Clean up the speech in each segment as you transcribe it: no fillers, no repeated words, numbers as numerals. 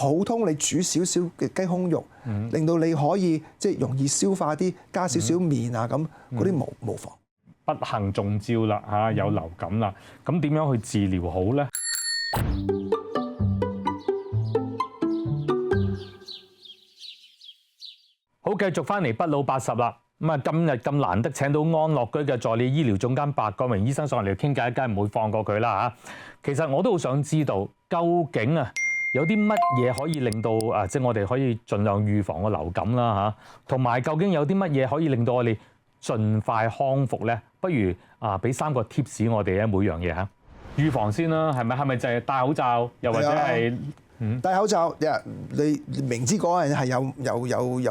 普通你煮少少嘅雞胸肉，令到你可以即係容易消化啲，加少少麵啊咁，嗰啲無妨。不幸中招啦嚇，有流感啦，咁點樣去治療好咧？好，繼續翻嚟不老80啦。咁啊，今日咁難得請到安樂居嘅助理醫療總監白國明醫生上嚟傾偈，梗係唔會放過佢啦嚇。其實我都好想知道，究竟啊有啲乜嘢可以令到即係我哋可以盡量預防個流感啦嚇，同埋究竟有啲乜嘢可以令到我哋盡快康復咧？不如俾3個 tips 我哋咧，每樣嘢嚇。預防先啦，係咪就係戴口罩，又或者係？戴口罩，你明知嗰個人係有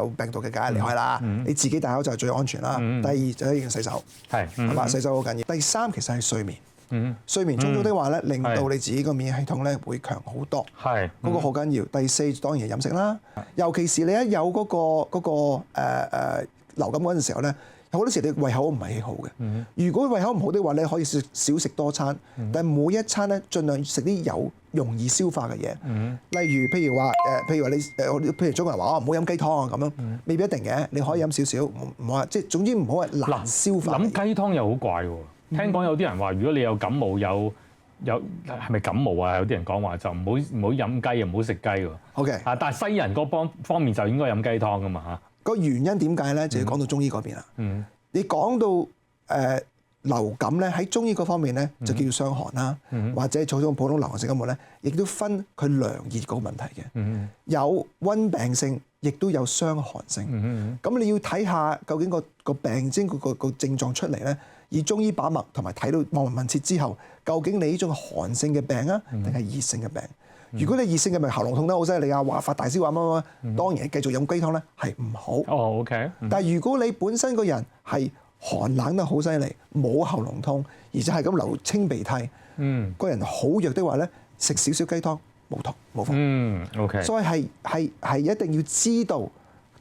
病毒嘅，梗係離開啦。你自己戴口罩最安全啦。第二就係要洗手，係嘛？洗手好緊要。第三其實係睡眠，睡眠充足的話咧，令到你自己個免疫系統咧會強好多。係嗰個好緊要。第四當然係飲食啦，尤其是你一有嗰個流感嗰陣時候咧。好多時你胃口唔係幾好嘅，如果胃口唔好的話，你可以少食多餐，但係每一餐咧盡量食啲容易消化嘅嘢，例如譬如話譬如中國人話唔好飲雞湯啊咁樣，未必一定嘅，你可以飲少少，唔好話即係總之唔好係難消化。飲雞湯又好怪喎，聽講有啲人話如果你有感冒有係咪感冒啊？有啲人講話就唔好飲雞啊，唔好食雞喎。OK，但係西人嗰方面就應該飲雞湯噶嘛嚇。個原因點解咧？就要講到中醫嗰邊啦。你講到流感咧，喺中醫嗰方面咧就叫傷寒啦，或者做種普通流行性感冒咧，亦都分佢涼熱嗰個問題嘅。有溫病性，亦都有傷寒性。咁你要睇下究竟個病徵個症狀出嚟咧，以中醫把脈同埋睇到望聞問切之後，究竟你呢種寒性嘅病啊，定係熱性嘅病？如果你熱性嘅咪喉嚨痛得好犀利啊，話發大燒啊乜，當然繼續飲雞湯咧係唔好。OK。但係如果你本身個人係寒冷得好犀利，冇喉嚨痛，而且係咁流清鼻涕，個人好弱的話咧，食少少雞湯冇妨。OK。所以係一定要知道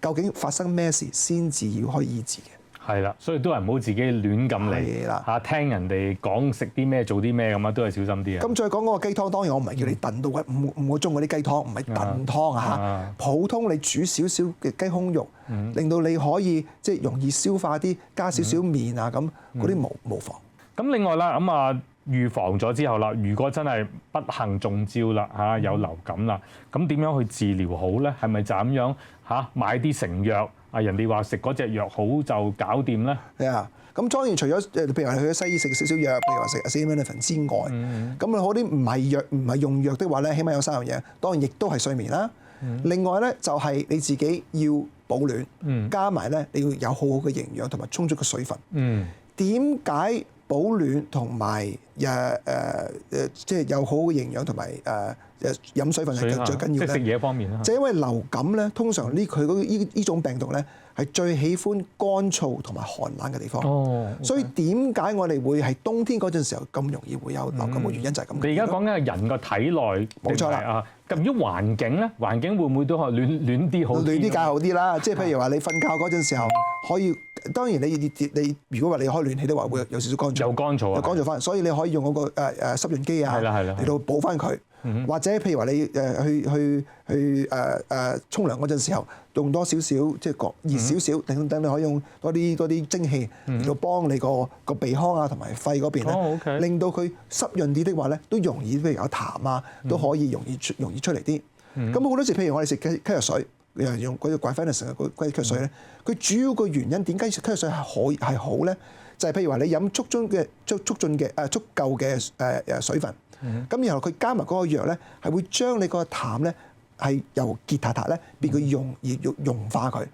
究竟發生咩事先至要可以醫治嘅。係啦，所以都係唔好自己亂咁嚟嚇，聽人哋講食啲咩做啲咩咁啊，都係小心啲啊。咁再講嗰個雞湯，當然我唔係叫你燉到5個鐘嗰啲雞湯，唔係燉湯嚇。普通你煮少少嘅雞胸肉，令到你可以即係容易消化啲，加少少麵啊咁，嗰啲無妨。咁另外啦，咁啊預防咗之後啦，如果真係不幸中招啦嚇，有流感啦，咁點樣去治療好咧？係咪就咁樣嚇買啲成藥？人哋話食嗰隻藥好就搞掂咧。係啊，咁當然除咗譬如話去咗西醫食少少藥，譬如話食acetaminophen之外，咁嗰啲唔係用藥的話咧，起碼有3樣嘢。當然亦都係睡眠啦。另外咧就係你自己要保暖，加埋咧你要有好好嘅營養同埋充足嘅水分。點解保暖同埋即係有好好嘅營養同埋飲水分係最緊要咧？即係食嘢方面啦。就因為流感咧，通常佢呢種病毒咧係最喜歡乾燥同埋寒冷嘅地方。所以點解我哋會係冬天嗰陣時候咁容易會有流感嘅原因就係咁。你而家講緊係人個體內，冇錯啦。咁如果環境咧，環境會唔會都可以暖啲好啲？暖啲梗係好啲啦。即係譬如話你瞓覺嗰陣時候可以，當然你如果話你開暖氣的話，會有少少乾燥。有乾燥翻，所以你可以用嗰個濕潤機啊嚟到補翻佢。或者譬如話你去沖涼嗰陣時候，用多少少即係熱少少，等你可以用多啲蒸氣嚟到幫你個鼻腔啊同埋肺嗰邊咧，令到佢濕潤啲的話咧，都容易譬如有痰啊，都可以容易出嚟啲。咁好多時譬如我哋食咳藥水，用嗰隻 guaifenesin 嘅咳藥水咧，佢主要個原因點解食咳藥水係好咧？就係譬如話你飲足夠嘅水分。咁然後佢加埋嗰個藥咧，係會將你個痰咧係由結塔塔咧變佢溶化佢，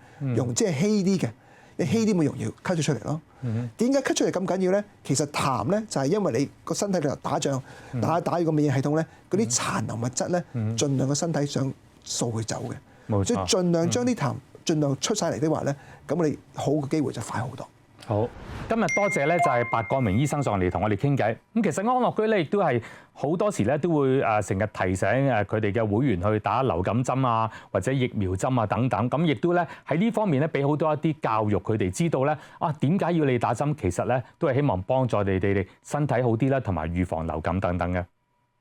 即係稀啲嘅，你稀啲咪容易咳咗出嚟咯。點解咳出嚟咁緊要咧？其實痰咧就係因為你個身體裏頭打仗，打個免疫系統咧，嗰啲殘留物質咧，盡量個身體想掃佢走嘅，所以盡量將啲痰盡量出晒嚟的話咧，咁你好嘅機會就快好多。好，今日多謝咧就係白國明醫生上嚟同我哋傾偈。咁其實安樂居咧亦都係好多時咧都會成日提醒佢哋嘅會員去打流感針啊，或者疫苗針啊等等。咁亦都咧喺呢方面咧俾好多一啲教育佢哋知道咧點解要你打針，其實咧都係希望幫助你哋身體好啲啦，同埋預防流感等等嘅。